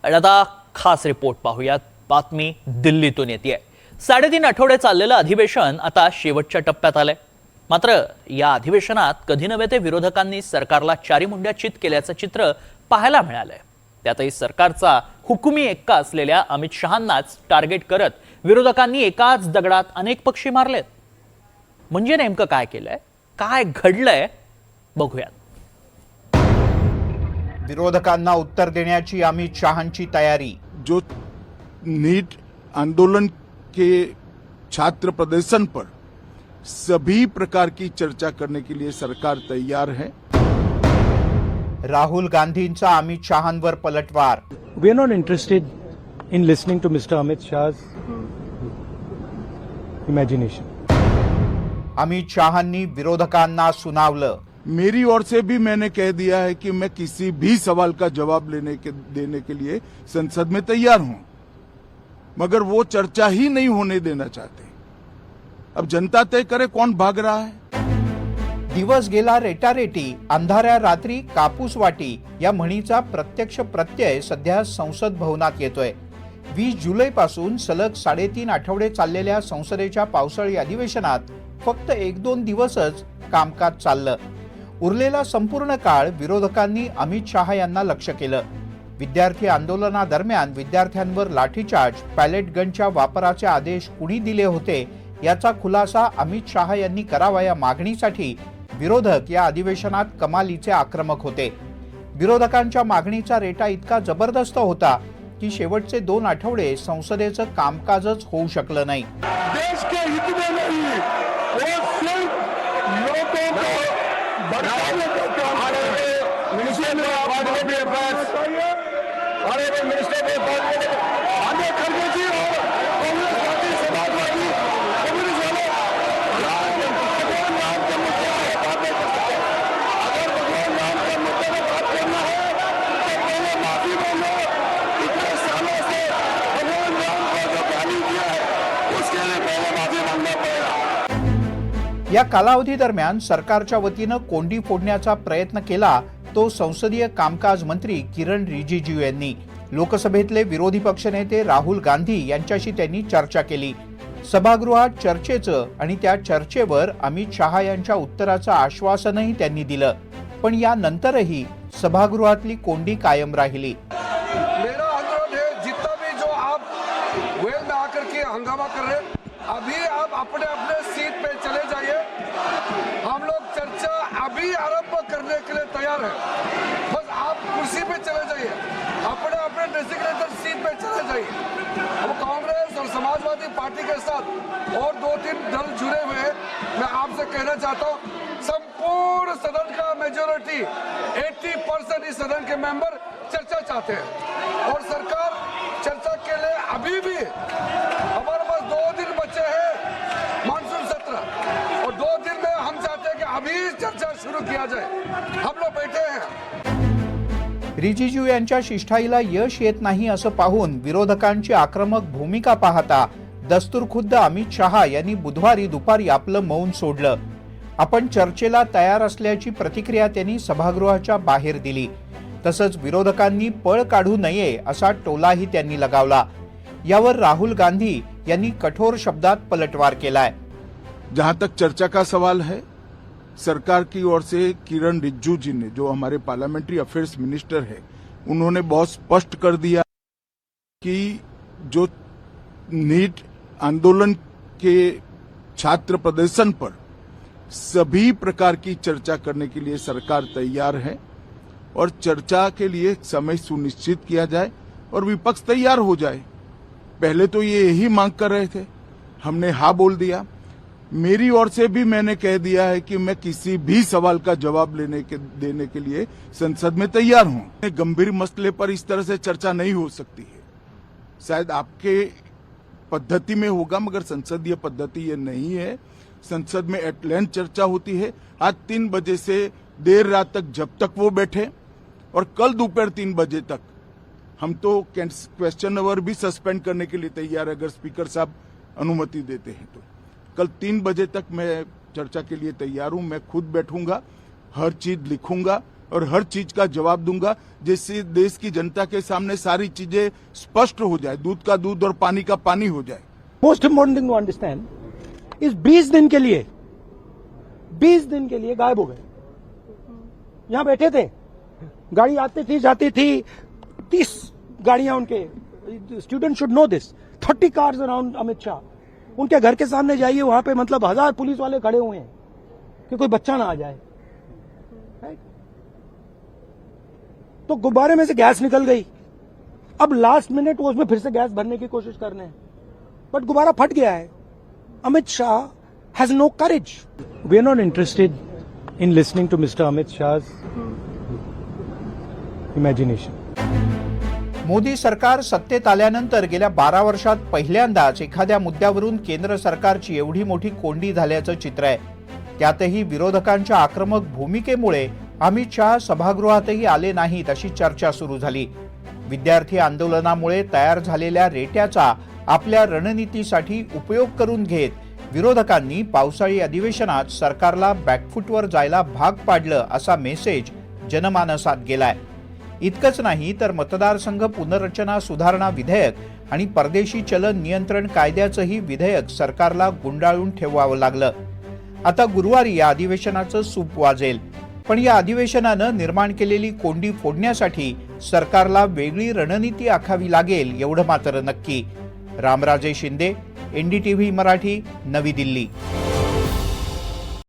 आणि आता खास रिपोर्ट पाहूयात. बातमी दिल्लीतून येते. 3.5 आठवडे चाललेलं अधिवेशन आता शेवटच्या टप्प्यात आलंय. मात्र या अधिवेशनात कधी नव्हे ते विरोधकांनी सरकारला चारी मुंड्या चित केल्याचं चित्र पाहायला मिळालंय. त्यातही सरकारचा हुकुमी एक्का असलेल्या अमित शहांनाच टार्गेट करत विरोधकांनी एकाच दगडात अनेक पक्षी मारलेत. म्हणजे नेमकं काय केलंय, काय घडलंय बघूयात. विरोधकांना उत्तर देण्याची अमित शहांची तयारी. जो नीट आंदोलन के छात्र प्रदर्शन पर सभी प्रकार की चर्चा करने के लिए सरकार तैयार है. राहुल गांधींचा अमित शहांवर पलटवार. We are not interested in listening to Mr. Amit Shah's imagination. Amit शहांनी विरोधकांना सुनावलं. मेरी ओर से भी मैंने कह दिया है कि मैं किसी भी सवाल का जवाब देने के लिए संसद में तैयार हूं, मगर वो चर्चा ही नहीं होने देना चाहते. अब जनता तय करे कौन भाग रहा है. दिवस गेला रेटारेटी, अंधाऱ्या रात्री कापूस वाटी या म्हणीचा प्रत्यक्ष प्रत्यय सध्या संसद भवनात येतोय. 20 जुलैपासून सलग 3.5 आठवडे चाललेल्या संसदेच्या पावसाळी अधिवेशनात फक्त 1-2 दिवसच कामकाज चाललं. उरलेला संपूर्ण काळ विरोधकांनी अमित शहा यांना लक्ष केलं. विद्यार्थी आंदोलनादरम्यान विद्यार्थ्यांवर लाठीचार्ज, पॅलेट गनच्या वापराचे आदेश कुणी दिले होते याचा खुलासा अमित शहा यांनी करावा या मागणीसाठी विरोधक या अधिवेशनात कमालीचे आक्रमक होते. विरोधकांच्या मागणीचा रेटा इतका जबरदस्त होता की शेवटचे 2 आठवडे संसदेचं कामकाजच होऊ शकलं नाही. देश के हित में नहीं, वो सिर्फ लोगों को बढ़ाने के काम मिनिस्टर ने बात भी मिनिस्टर ने बात आगे खड़गे जी और कांग्रेस पार्टी समाजवादी कम्युनिस्ट वाले भगवान राम के मुद्दे पर बात नहीं कर सकते. अगर भगवान राम के मुद्दे पर बात करना है तो पहले माफी मांगो. इतने सालों से भगवान राम को जो गाली दिया है उसके लिए पहले माफी मांगना पड़ेगा. या कालावधी दरम्यान सरकारच्या वतीनं कोंडी फोडण्याचा प्रयत्न केला तो संसदीय कामकाज मंत्री किरण रिजिजू यांनी. लोकसभेतले विरोधी पक्षनेते राहुल गांधी यांच्याशी त्यांनी चर्चा केली. सभागृहात चर्चेचं आणि त्या चर्चेवर अमित शहा यांच्या उत्तराचं आश्वासनही त्यांनी दिलं. पण यानंतरही सभागृहातली कोंडी कायम राहिली. मेरा अनुरोध है, जितना भी जो आप वेल में आकर के हंगामा कर रहे हैं, अभी आप अपने अपने सीट पे चले जाइए. हम लोग चर्चा अभी आरंभ करने के लिए तैयार है. बस आप कुर्सी पे चले जाइए, अपने अपने डेजिग्नेटेड सीट पे चले जाइए. अब कांग्रेस और समाजवादी पार्टी के साथ और 2-3 दल जुड़े हुए हैं. मैं आपसे कहना चाहता हूँ, संपूर्ण सदन का मेजोरिटी 80% इस सदन के मेंबर चर्चा चाहते हैं और सरकार चर्चा के लिए अभी भी हमारे पास 2 दिन बचे हैं मानसून सत्र, और 2 दिन में हम चाहते हैं कि अभी चर्चा शुरू किया जाए. हम लोग बैठे हैं. रिजिजू यांच्या शिष्टाईला यश येत नाही असं पाहून विरोधकांची आक्रमक भूमिका पाहता दस्तूरखुद्द अमित शहा यांनी बुधवारी दुपारी आपलं मौन सोडलं. आपण चर्चेला तयार असल्याची प्रतिक्रिया त्यांनी सभागृहाच्या बाहेर दिली. तसंच विरोधकांनी पळ काढू नये असा टोलाही त्यांनी लगावला. यावर राहुल गांधी यांनी कठोर शब्दात पलटवार केलाय. जहां तक चर्चा का सवाल है, सरकार की ओर से किरण रिजिजू जी ने, जो हमारे पार्लियामेंट्री अफेयर्स मिनिस्टर है, उन्होंने बहुत स्पष्ट कर दिया कि जो नीट आंदोलन के छात्र प्रदर्शन पर सभी प्रकार की चर्चा करने के लिए सरकार तैयार है और चर्चा के लिए समय सुनिश्चित किया जाए और विपक्ष तैयार हो जाए. पहले तो ये यही मांग कर रहे थे, हमने हाँ बोल दिया. मेरी ओर से भी मैंने कह दिया है कि मैं किसी भी सवाल का जवाब देने के लिए संसद में तैयार हूं. गंभीर मसले पर इस तरह से चर्चा नहीं हो सकती है. शायद आपके पद्धति में होगा, मगर संसदीय पद्धति ये नहीं है. संसद में एट लेंथ चर्चा होती है. आज 3 बजे से देर रात तक, जब तक वो बैठे, और कल दोपहर 3 बजे तक हम तो क्वेश्चन आवर भी सस्पेंड करने के लिए तैयार है, अगर स्पीकर साहब अनुमति देते हैं तो. कल 3 बजे तक मैं चर्चा के लिए तैयार हूं. मैं खुद बैठूंगा, हर चीज लिखूंगा, और हर चीज का जवाब दूंगा, जिससे देश की जनता के सामने सारी चीजें स्पष्ट हो जाए, दूध का दूध और पानी का पानी हो जाए। Most important thing to understand इस 20 दिन के लिए गायब हो गए। यहां बैठे थे, गाड़ी आती थी जाती थी, 30 गाड़ियां उनके, student should know this, 30 cars around Amit Shah. उनके घर के सामने जाइए, वहां पे मतलब 1000 पुलिस वाले खड़े हुए हैं कि कोई बच्चा ना आ जाए। Right? तो गुब्बारे में से गैस निकल गई, अब लास्ट मिनट वो उसमें फिर से गैस भरने की कोशिश कर रहे हैं, बट गुब्बारा फट गया है। Amit Shah has no courage. We are not interested in listening to mister Amit Shah's imagination. Modi सरकार सत्तेत आल्यानंतर गेल्या 12 वर्षात पहिल्यांदाच एखाद्या मुद्द्यावरून केंद्र सरकारची एवढी मोठी कोंडी झाल्याचं चित्र आहे। त्यातही विरोधकांच्या आक्रमक भूमिकेमुळे अमित शाह सभागृहातही आले नाहीत अशी चर्चा सुरू झाली। विद्यार्थी आंदोलनामुळे तयार झालेल्या रेट्याचा आपल्या रणनीतीसाठी उपयोग करून घेत विरोधकांनी पावसाळी अधिवेशनात सरकारला बॅकफूटवर जायला भाग पाडलं असा मेसेज जनमानसात गेलाय। इतकंच नाही तर मतदारसंघ पुनर्रचना सुधारणा विधेयक आणि परदेशी चलन नियंत्रण कायद्याचंही विधेयक सरकारला गुंडाळून ठेवावं लागलं। आता गुरुवारी या अधिवेशनाचं सूप वाजेल, पण या अधिवेशनानं निर्माण केलेली कोंडी फोडण्यासाठी सरकारला वेगळी रणनीती आखावी लागेल एवढं मात्र नक्की। रामराजे शिंदे, NDTV मराठी, नवी दिल्ली।